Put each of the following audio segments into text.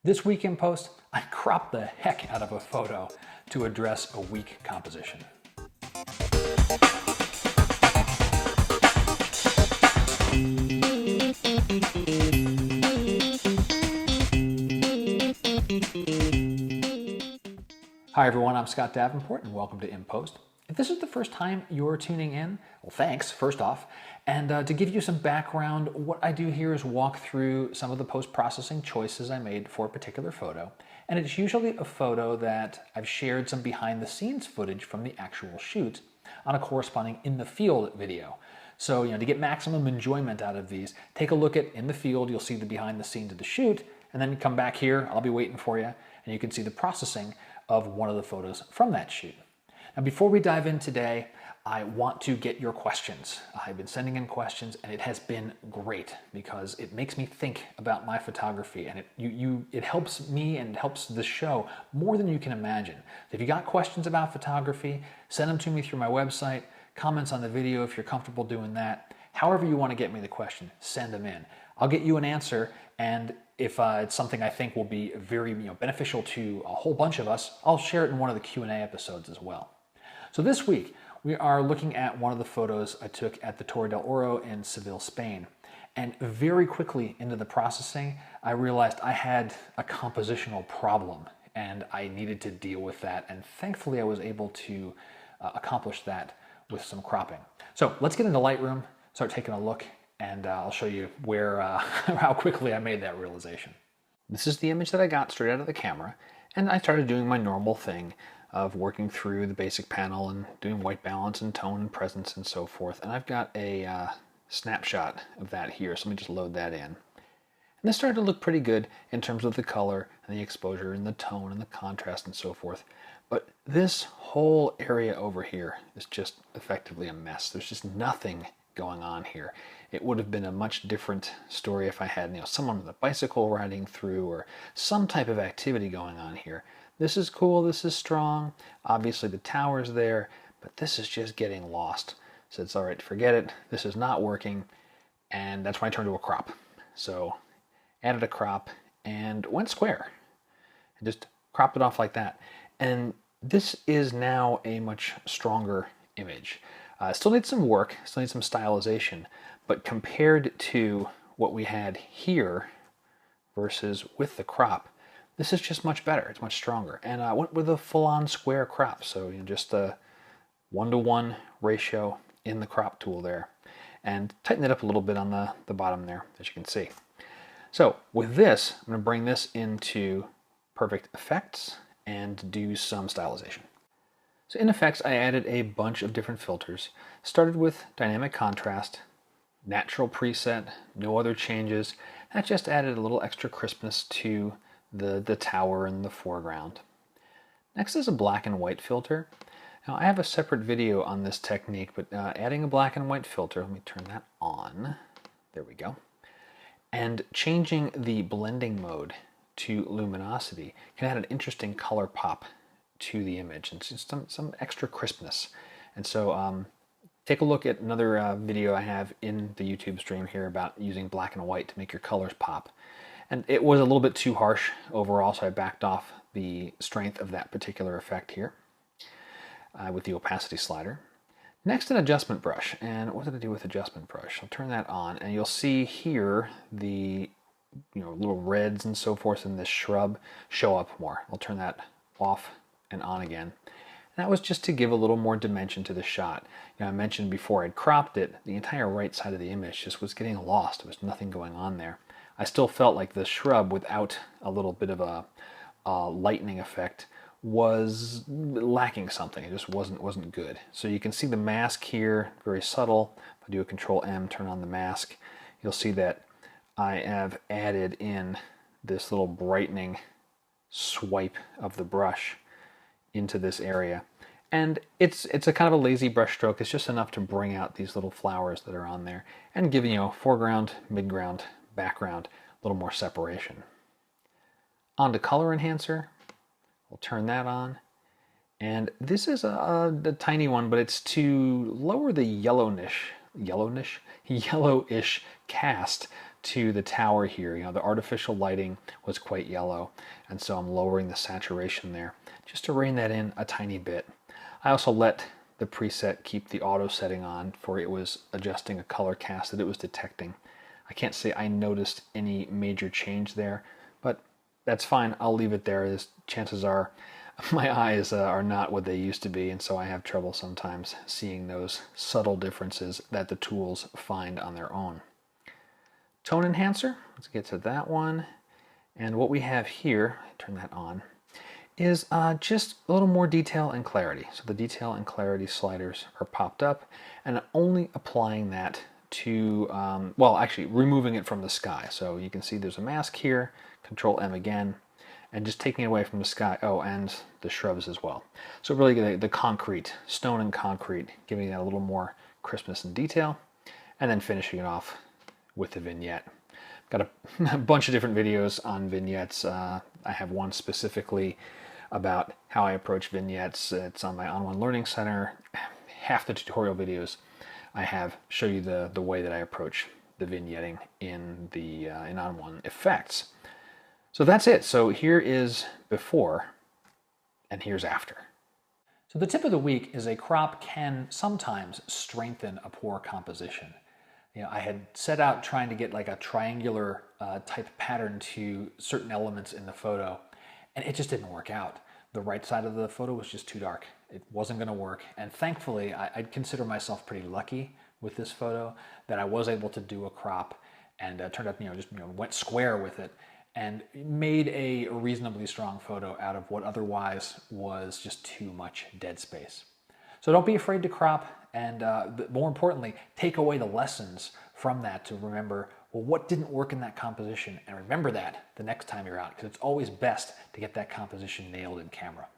This week in post, I cropped the heck out of a photo to address a weak composition. Hi everyone, I'm Scott Davenport and welcome to In Post. If this is the first time you're tuning in, well thanks, first off. And to give you some background, what I do here is walk through some of the post-processing choices I made for a particular photo. And it's usually a photo that I've shared some behind-the-scenes footage from the actual shoot on a corresponding in the field video. So, to get maximum enjoyment out of these, take a look at in the field, you'll see the behind the scenes of the shoot, and then come back here, I'll be waiting for you, and you can see the processing of one of the photos from that shoot. Now, before we dive in today, I want to get your questions. I've been sending in questions and it has been great because it makes me think about my photography, and it helps me and helps the show more than you can imagine. If you got questions about photography, send them to me through my website, comments on the video if you're comfortable doing that. However you want to get me the question, send them in. I'll get you an answer, and if it's something I think will be very beneficial to a whole bunch of us, I'll share it in one of the Q&A episodes as well. So this week, we are looking at one of the photos I took at the Torre del Oro in Seville, Spain. And very quickly into the processing, I realized I had a compositional problem and I needed to deal with that. And thankfully, I was able to accomplish that with some cropping. So let's get into Lightroom, start taking a look, and I'll show you how quickly I made that realization. This is the image that I got straight out of the camera, and I started doing my normal thing of working through the basic panel and doing white balance and tone and presence and so forth. And I've got a snapshot of that here, so let me just load that in. And this started to look pretty good in terms of the color and the exposure and the tone and the contrast and so forth. But this whole area over here is just effectively a mess. There's just nothing going on here. It would have been a much different story if I had someone with a bicycle riding through or some type of activity going on here. This is cool, this is strong. Obviously the tower's there, but this is just getting lost. So it's all right, forget it. This is not working. And that's when I turned to a crop. So added a crop and went square and just cropped it off like that. And this is now a much stronger image. Still needs some work, still needs some stylization, but compared to what we had here versus with the crop, this is just much better. It's much stronger. And I went with a full-on square crop, so just a 1-to-1 ratio in the crop tool there, and tighten it up a little bit on the bottom there, as you can see. So with this, I'm going to bring this into Perfect Effects and do some stylization. So in Effects, I added a bunch of different filters. Started with Dynamic Contrast, Natural Preset, no other changes. That just added a little extra crispness to the tower in the foreground. Next is a black and white filter. Now I have a separate video on this technique, but adding a black and white filter, let me turn that on. There we go. And changing the blending mode to luminosity can add an interesting color pop to the image and just some extra crispness. And so take a look at another video I have in the YouTube stream here about using black and white to make your colors pop. And it was a little bit too harsh overall, so I backed off the strength of that particular effect here with the opacity slider. Next, an adjustment brush. And what did I do with adjustment brush? I'll turn that on, and you'll see here the little reds and so forth in this shrub show up more. I'll turn that off and on again. And that was just to give a little more dimension to the shot. I mentioned before I'd cropped it, the entire right side of the image just was getting lost. There was nothing going on there. I still felt like the shrub, without a little bit of a lightning effect, was lacking something. It just wasn't good. So you can see the mask here, very subtle. If I do a Control-M, turn on the mask, you'll see that I have added in this little brightening swipe of the brush into this area. And it's a kind of a lazy brush stroke. It's just enough to bring out these little flowers that are on there and give foreground, midground, background, a little more separation. On to Color Enhancer, we'll turn that on. And this is a tiny one, but it's to lower the yellowish cast to the tower here. The artificial lighting was quite yellow, and so I'm lowering the saturation there just to rein that in a tiny bit. I also let the preset keep the auto setting on, for it was adjusting a color cast that it was detecting. I can't say I noticed any major change there, but that's fine. I'll leave it there, as chances are my eyes are not what they used to be, and so I have trouble sometimes seeing those subtle differences that the tools find on their own. Tone enhancer, let's get to that one. And what we have here, turn that on, is just a little more detail and clarity. So the detail and clarity sliders are popped up, and I'm only applying that to, well, actually removing it from the sky. So you can see there's a mask here, Control M again, and just taking it away from the sky. Oh, and the shrubs as well. So really the concrete, stone and concrete, giving that a little more crispness and detail, and then finishing it off with the vignette. Got a bunch of different videos on vignettes. I have one specifically about how I approach vignettes. It's on my On1 Learning Center. Half the tutorial videos I have show you the way that I approach the vignetting in the in On1 Effects. So that's it. So here is before, and here's after. So the tip of the week is a crop can sometimes strengthen a poor composition. I had set out trying to get like a triangular type pattern to certain elements in the photo, and it just didn't work out. The right side of the photo was just too dark. It wasn't going to work, and thankfully I'd consider myself pretty lucky with this photo that I was able to do a crop, and turned out just went square with it and made a reasonably strong photo out of what otherwise was just too much dead space. So don't be afraid to crop, and more importantly, take away the lessons from that to remember, well, what didn't work in that composition, and remember that the next time you're out, because it's always best to get that composition nailed in camera.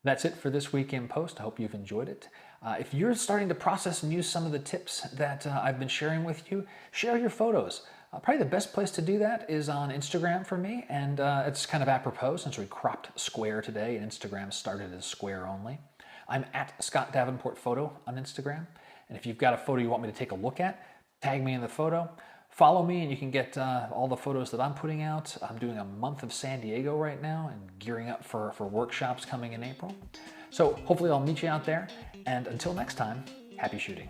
That's it for this week in post. I hope you've enjoyed it. If you're starting to process and use some of the tips that I've been sharing with you, share your photos. Probably the best place to do that is on Instagram for me, and it's kind of apropos since we cropped square today and Instagram started as square only. I'm at Scott Davenport Photo on Instagram, and if you've got a photo you want me to take a look at, tag me in the photo. Follow me and you can get all the photos that I'm putting out. I'm doing a month of San Diego right now and gearing up for workshops coming in April. So hopefully I'll meet you out there, and until next time, happy shooting.